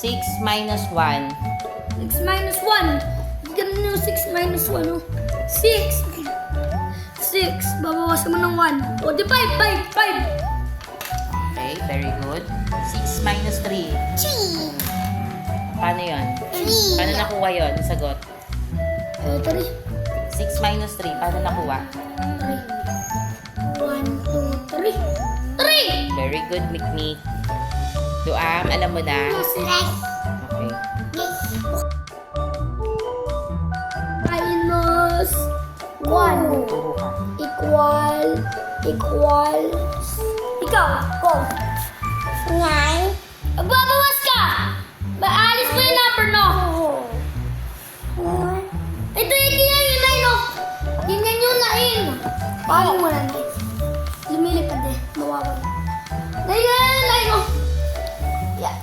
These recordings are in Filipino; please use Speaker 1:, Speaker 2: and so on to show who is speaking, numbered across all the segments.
Speaker 1: 6 minus 1.
Speaker 2: 6 minus 1. Ganun yung 6 minus 1, oh. 6. 6. Babawasan mo ng 1. O, di 5.
Speaker 1: Okay, very good. 6 minus 3.
Speaker 3: 3.
Speaker 1: Paano yun?
Speaker 3: 3.
Speaker 1: Paano nakuha yun? Sagot.
Speaker 2: 3.
Speaker 1: 6 minus 3. Paano nakuha?
Speaker 2: 1, 2, 3. 3!
Speaker 1: Very good, Mikmik. Luam, alam mo na?
Speaker 3: Yes.
Speaker 1: Okay.
Speaker 3: Yes.
Speaker 2: Minus 1
Speaker 1: Turo ka.
Speaker 2: equals. Ikaw, go.
Speaker 3: 9.
Speaker 2: Babawas ka! Alis mo yung number, no?
Speaker 3: 4.
Speaker 2: Ito yung ganyan yung 9, no? Ganyan yung 9. Paano mo na 9? Lumilipad eh. Mawawala. Ganyan yung 9, no? Yeah.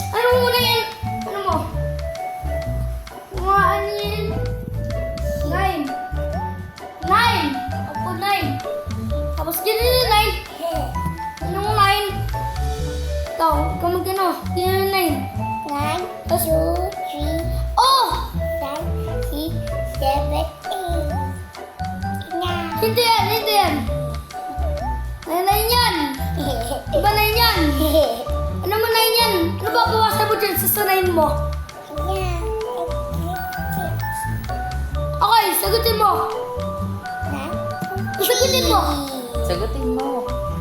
Speaker 2: Ano mo na yan? Ano mo? Mga ano yan? 9. 9. Ako 9. Tapos ganyan yung 9. Anong 9? Ikaw, ikaw magkano? Ganyan yung 9.
Speaker 3: 1, 2, 3,
Speaker 2: Oh!
Speaker 3: 5, 6, 7, 8.
Speaker 2: Hindi yan, hindi yan. Nanay yan. Iba na yan. Ano mo na yan? Ano ba bawasan mo dyan sa sanayin mo? Okay, sagutin mo. Sagutin mo.
Speaker 1: Sagutin mo.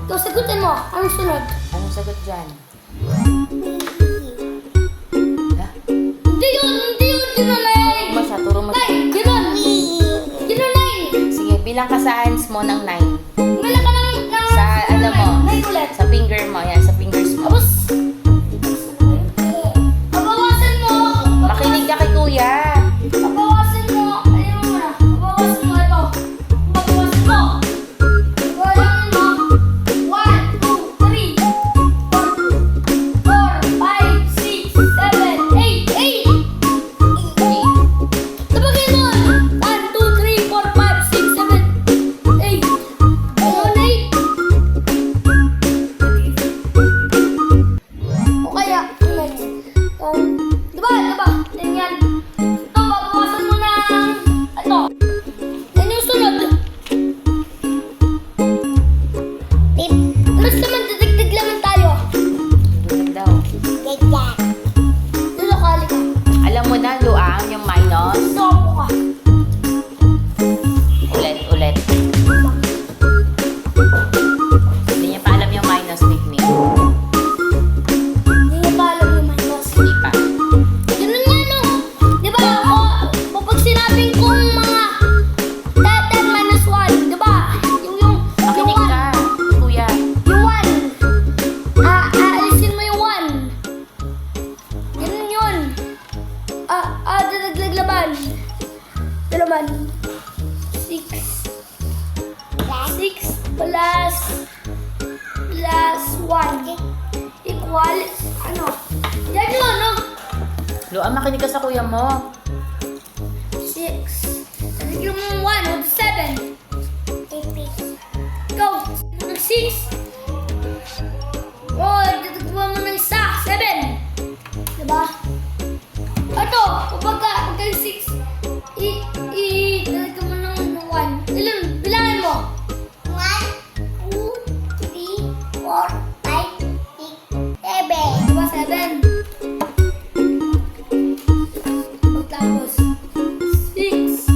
Speaker 2: Ikaw, sagutin mo. Anong sunod?
Speaker 1: Anong sagot dyan? Ha?
Speaker 2: Hindi yun, ginanay.
Speaker 1: Turo mo siya, turo mo siya.
Speaker 2: Nay, ginan. Ginanay.
Speaker 1: Sige, bilang ka sa hands mo ng 9.
Speaker 2: Umilan ka ng
Speaker 1: Sa, ano mo?
Speaker 2: Nay ulit.
Speaker 1: Sa finger mo. Yan, sa fingers mo.
Speaker 2: Tapos, babawasan mo.
Speaker 1: Makinig ka kay kuya.
Speaker 2: Babawasan mo. Ayun mo na. Babawasan mo ito. Babawasan mo. Babawasan mo. 1, 2, 3, 4, 5, 6, 7, 8. 8. Sabagay mo. 1, 2, 3, 4, 5, 6, 7, 8. Ayun, 8. O kaya, next. Diba? Ganyan. Ito, babawasan mo ng ito. Yan yung sunod. Alas naman, dadagdag naman tayo.
Speaker 1: Ganun daw.
Speaker 2: Lulokali ka.
Speaker 1: Alam mo na, Luang, yung minus.
Speaker 2: Sopo ka.
Speaker 1: Ulit. Hindi niya pa alam yung minus, Mikmik.
Speaker 2: Hindi niya pa alam yung minus.
Speaker 1: Hindi pa.
Speaker 2: Ganun nga, no? Diba, pag sinabing kong mga 10 minus 1, diba? Yung
Speaker 1: Makinig
Speaker 2: one.
Speaker 1: ka, kuya.
Speaker 2: Yung 1. Aalisin mo yung 1. Ganun yun. Dadaglag laban. Dalaman. 6. 6 plus 1 equals, ano? Yan yun, no?
Speaker 1: Luang, makinig ka sa kuya mo.
Speaker 2: 6. Dadaglag mo 1, 7. Go! 6. Oh, dadagdag mo ng isa. 7. Diba? Ito, pagka yung 6, dadagdag mo ng 1. Ilan? Bilangin mo.
Speaker 3: 1, 2, 3, 4, 5, 6, 7.
Speaker 2: Diba? 7. Tapos, 6.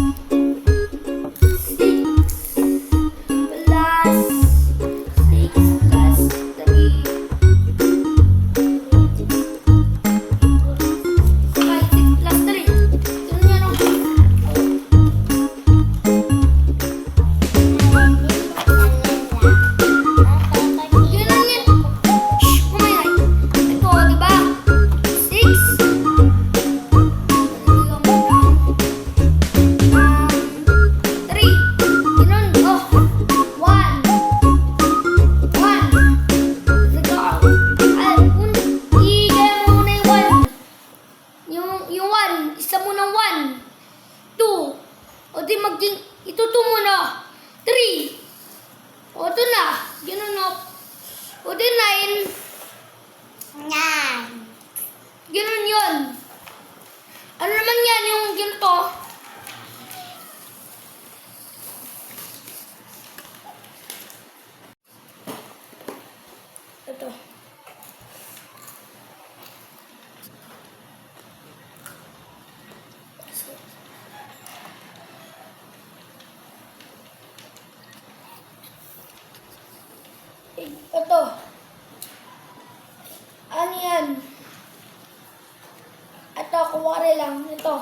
Speaker 2: Ito. Ano yan? Ito, kuwari lang. Ito.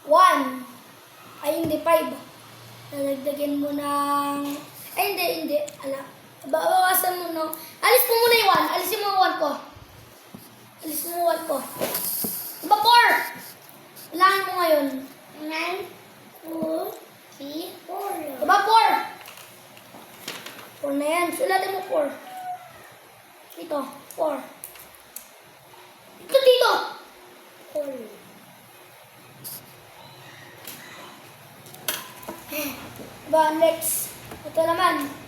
Speaker 2: 1. Ay, hindi. 5. Nalagdagan mo ng... Ay, hindi. Bawasan mo, no? Alis mo muna yung 1. Alisin mo yung 1 ko. Alisin mo yung 1 ko. Diba 4? Kailangan mo ngayon.
Speaker 3: 9, 2, 3, 4.
Speaker 2: Diba 4? 4 na yan. Sulatin mo 4. Ito, 4. Ito dito.
Speaker 3: 4.
Speaker 2: Diba, next. Ito naman.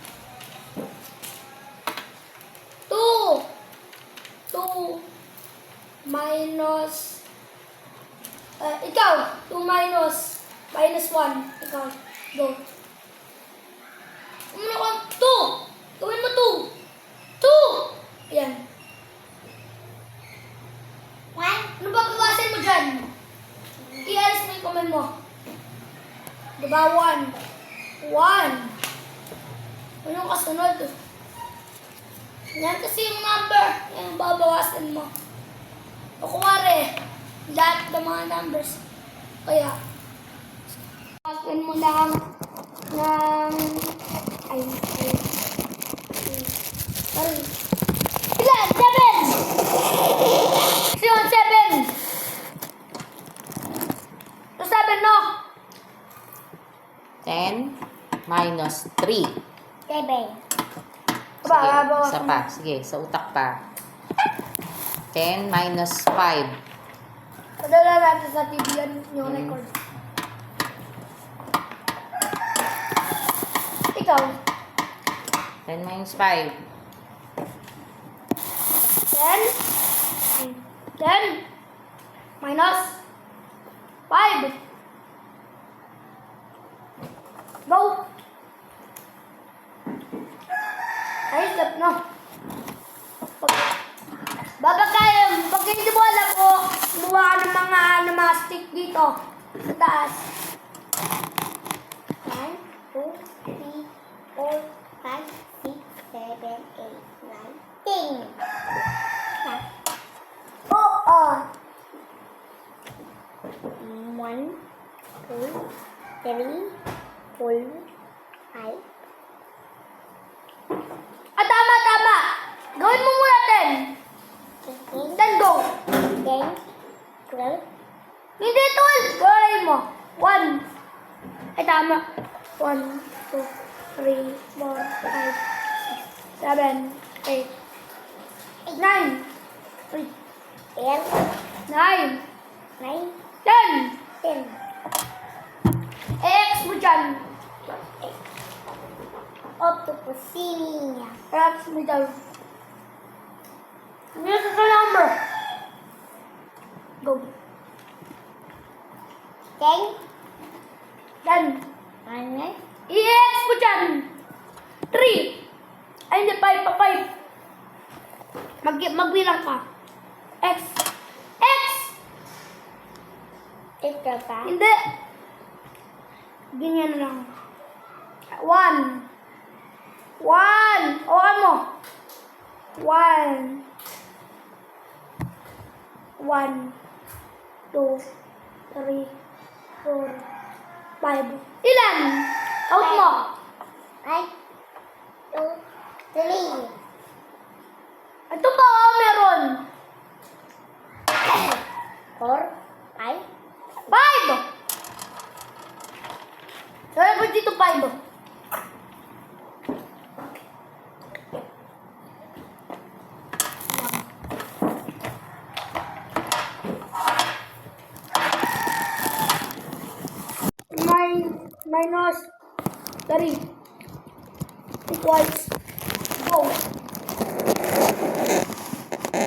Speaker 2: 2 minus ikaw 2 minus 1 ikaw go ano ko 2 gawin mo 2 ayan
Speaker 3: 1,
Speaker 2: ano ba babawasan mo dyan i-alis mo yung comment mo diba 1 ano kasunod yan kasi yung number yung babawasan mo o kumari lahat ng mga numbers kaya bawasan mo lang ng sorry ilan? 7 yun 7 so 7 no
Speaker 1: 10 minus 3.
Speaker 3: 7.
Speaker 2: Aba,
Speaker 1: Sige,
Speaker 2: bawasan
Speaker 1: isa pa. Sige, sa utak pa. 10 minus 5.
Speaker 2: padala natin sa TV yan yung record ikaw
Speaker 1: 10 minus 5.
Speaker 2: 10 minus 5 go ay step no babagay pag hindi mo alam ko luwa ng mga stick dito sa taas
Speaker 3: 1, 2, 3, 4, 5, 6, 7, 8, 9, 10.
Speaker 2: oo
Speaker 3: 1, 2, 3, 4, 5.
Speaker 2: tama gawin mo muna 10 then go
Speaker 3: 10, 12,
Speaker 2: hindi 12 gawin mo 1 ay tama 1, 2, 3, 4, 5, 6, 7, 8, 9 3,
Speaker 3: 10,
Speaker 2: 9
Speaker 3: 9,
Speaker 2: 10
Speaker 3: 10.
Speaker 2: X mo dyan
Speaker 3: Octopus sininya.
Speaker 2: X mo dyan ano sa number go
Speaker 3: 10,
Speaker 2: 10
Speaker 3: 1,
Speaker 2: i-X mo dyan 3 ay hindi 5 pa 5 magbilang ka X
Speaker 3: ito pa.
Speaker 2: hindi ganyan na lang 1 o ano 1 1 2 3 4 5 ilan? Out mo
Speaker 3: 1, 2, 3.
Speaker 2: ito pa meron
Speaker 3: 4, 5.
Speaker 2: 5 sabi ko dito 5 minus 3 equals go.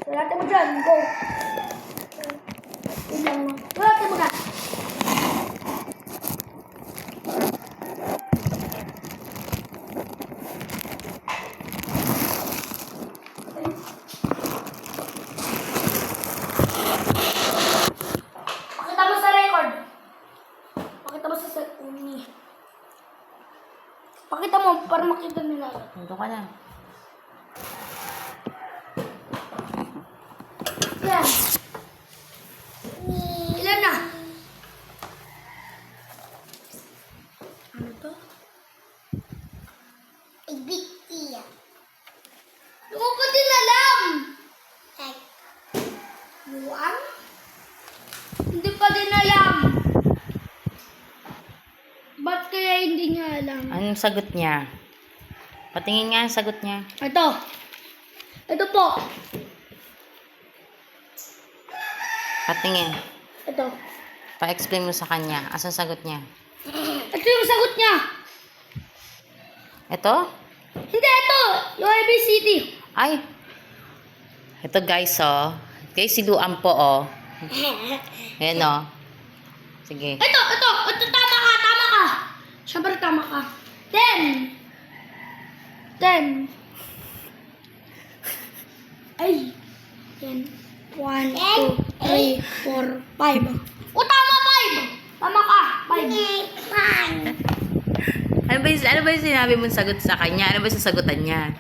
Speaker 2: Sulatan mo dyan, go. Ilan mo. Sulatan mo na. Pakita mo sa record. Pakita mo sa cellphone niya. Pakita mo para makita nila.
Speaker 1: Nandun ka na.
Speaker 3: Ibiki.
Speaker 2: Hindi ko pa din alam.
Speaker 3: Like,
Speaker 2: Luan? Hindi pa din alam. Ba't kaya hindi niya alam?
Speaker 1: Anong sagot niya? Patingin nga ang sagot niya.
Speaker 2: Ito. Ito po.
Speaker 1: Patingin.
Speaker 2: Ito.
Speaker 1: Pa-explain mo sa kanya. Asan sagot niya?
Speaker 2: Ito yung sagot niya.
Speaker 1: Ito?
Speaker 2: Hindi, ito. Yung ABCD.
Speaker 1: Ay! Ito guys, oh. Okay, si Luam po, oh. Ayan, oh. Sige.
Speaker 2: Ito. Ito, tama ka. Siyempre tama ka. 10. Ay. 10. 1, 2, 3, 4, 5. O, tama 5. Tama ka. 5.
Speaker 1: Ano ba yung sinabi mong sagot sa kanya? Ano ba yung sasagutan niya?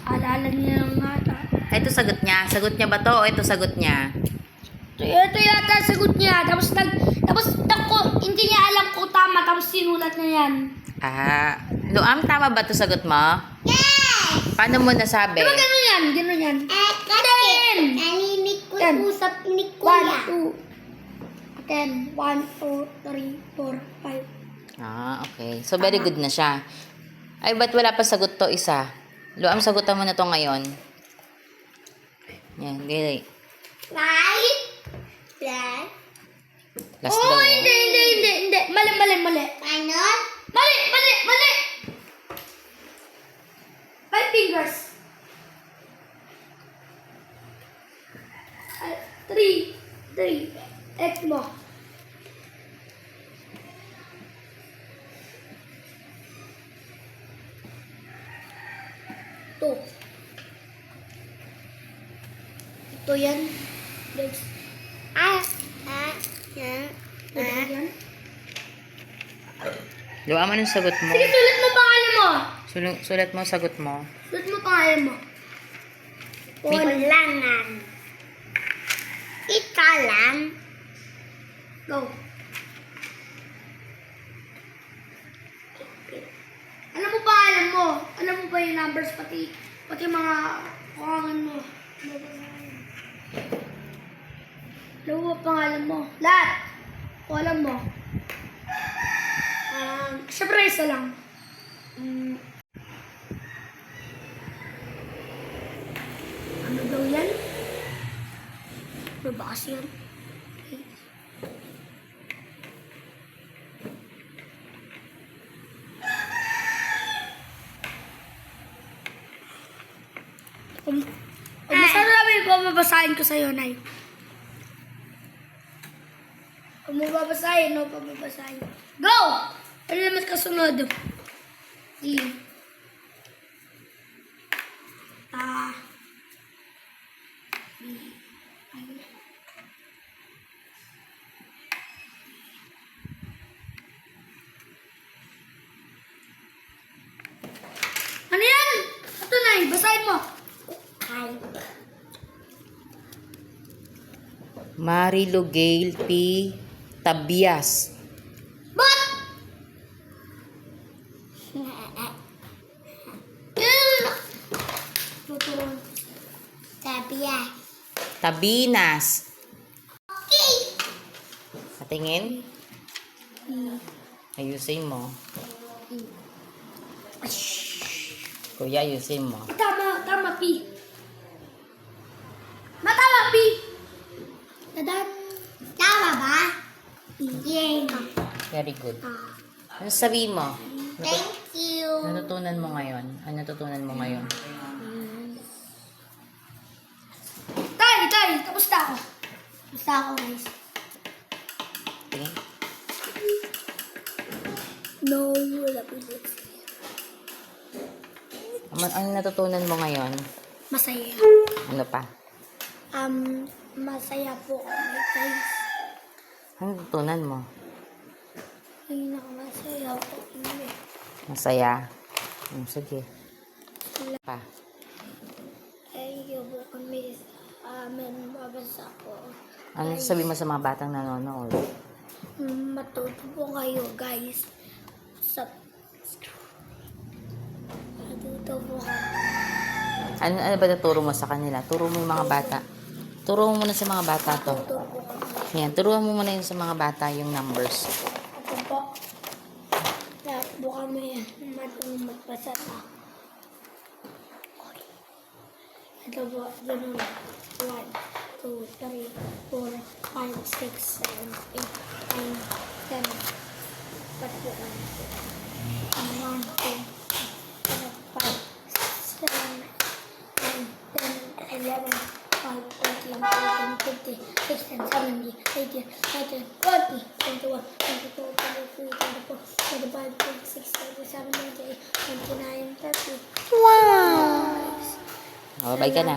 Speaker 2: Alala niya lang nga.
Speaker 1: Ito sagot niya. Sagot niya ba to o ito sagot niya?
Speaker 2: Ito yata sagot niya. Tapos hindi niya alam kung tama. Tapos sinulat niya yan.
Speaker 1: Ah, Luam, tama ba to sagot mo?
Speaker 3: yes!
Speaker 1: Paano mo nasabi?
Speaker 2: Diba gano'n yan? Gano'n yan.
Speaker 3: Kasi, nalinig ko
Speaker 2: Ten.
Speaker 3: usap ni
Speaker 2: 1,
Speaker 3: Kuya.
Speaker 2: 2, 10, 1, 2, 3, 4, 5.
Speaker 1: Ah, okay. So, very good na siya. Ay, ba't wala pa sagot to isa? Luam, sagutan mo na to ngayon. Yan, dili.
Speaker 3: Right? Plus.
Speaker 1: Last
Speaker 2: Oh,
Speaker 1: daw.
Speaker 2: hindi. Mali.
Speaker 3: Ano?
Speaker 2: Mali. 5 fingers. 3. X mo. Ito. Ito yan. Legs. Ito yan.
Speaker 1: Luam, anong sagot mo?
Speaker 2: Sige, sulat mo pangalan mo.
Speaker 1: Sulat mo, sagot mo.
Speaker 2: Sulat mo pangalan mo.
Speaker 3: Kulangan. Ikalam.
Speaker 2: Go. Alam mo pangalan mo? Alam mo ba yung numbers pati mga kuhangan mo? Alam mo ba pangalan mo? Lahat. O alam mo? Siyempre isa lang. Ano daw yan? Ano ba kasi yan? Masarami ko mabasahin ko sa'yo, Nay. Kung mababasahin, no, pababasahin. Go! Ano naman kasunod? D. A. B. Ano yan? Ito, Nay. Basahin mo.
Speaker 3: Ay.
Speaker 1: Marilo Gail P. Tabias.
Speaker 2: Ba't? Yan. Tuturuan.
Speaker 3: Sabi ya.
Speaker 1: Tabinas.
Speaker 3: Okay.
Speaker 1: Patingin. Ayusin mo. Kuya, ayusin mo.
Speaker 2: Tama, P. Matama, P. Dadan.
Speaker 3: Tama ba? Yay.
Speaker 1: Very good. Ano sabihin mo?
Speaker 3: Thank you.
Speaker 1: Natutunan mo ngayon? Ano natutunan mo ngayon?
Speaker 2: Tay. Kamusta ako? Kamusta ako, guys?
Speaker 1: Tingin.
Speaker 2: No, wala po.
Speaker 1: Ano natutunan mo ngayon?
Speaker 2: Masaya.
Speaker 1: Ano pa?
Speaker 2: Masaya po ako, guys.
Speaker 1: Ano natutunan mo?
Speaker 2: Ay, nakamasaya ako.
Speaker 1: Masaya. Sige. Pa.
Speaker 2: Ay, yubo kami sa amin. Babasa ko.
Speaker 1: Ano sabi mo sa mga batang nanonood?
Speaker 2: Matuto po kayo, guys. Subscribe. Ito po.
Speaker 1: Ano ba naturo mo sa kanila? Turo mo yung mga bata. Turo mo muna sa mga bata to.
Speaker 2: Ito po.
Speaker 1: Yan, turuan mo muna yun sa mga bata yung numbers.
Speaker 2: Ito po. Kaya po kami matulong magbasa na. Ito po. Ganun. 1, 2, 3, 4, 5, 6, 7, 8, 9, 10. Ba't po kami? 1, 2, 5, 6, 7, 8, 9, 10, 11, 12, 13, 14, 15, 16, 17, 18, 19, 20, 21, 22, 23, 24, 25, 26, 27, 28, 29, 30.
Speaker 1: Wow! Oh, bye ka na.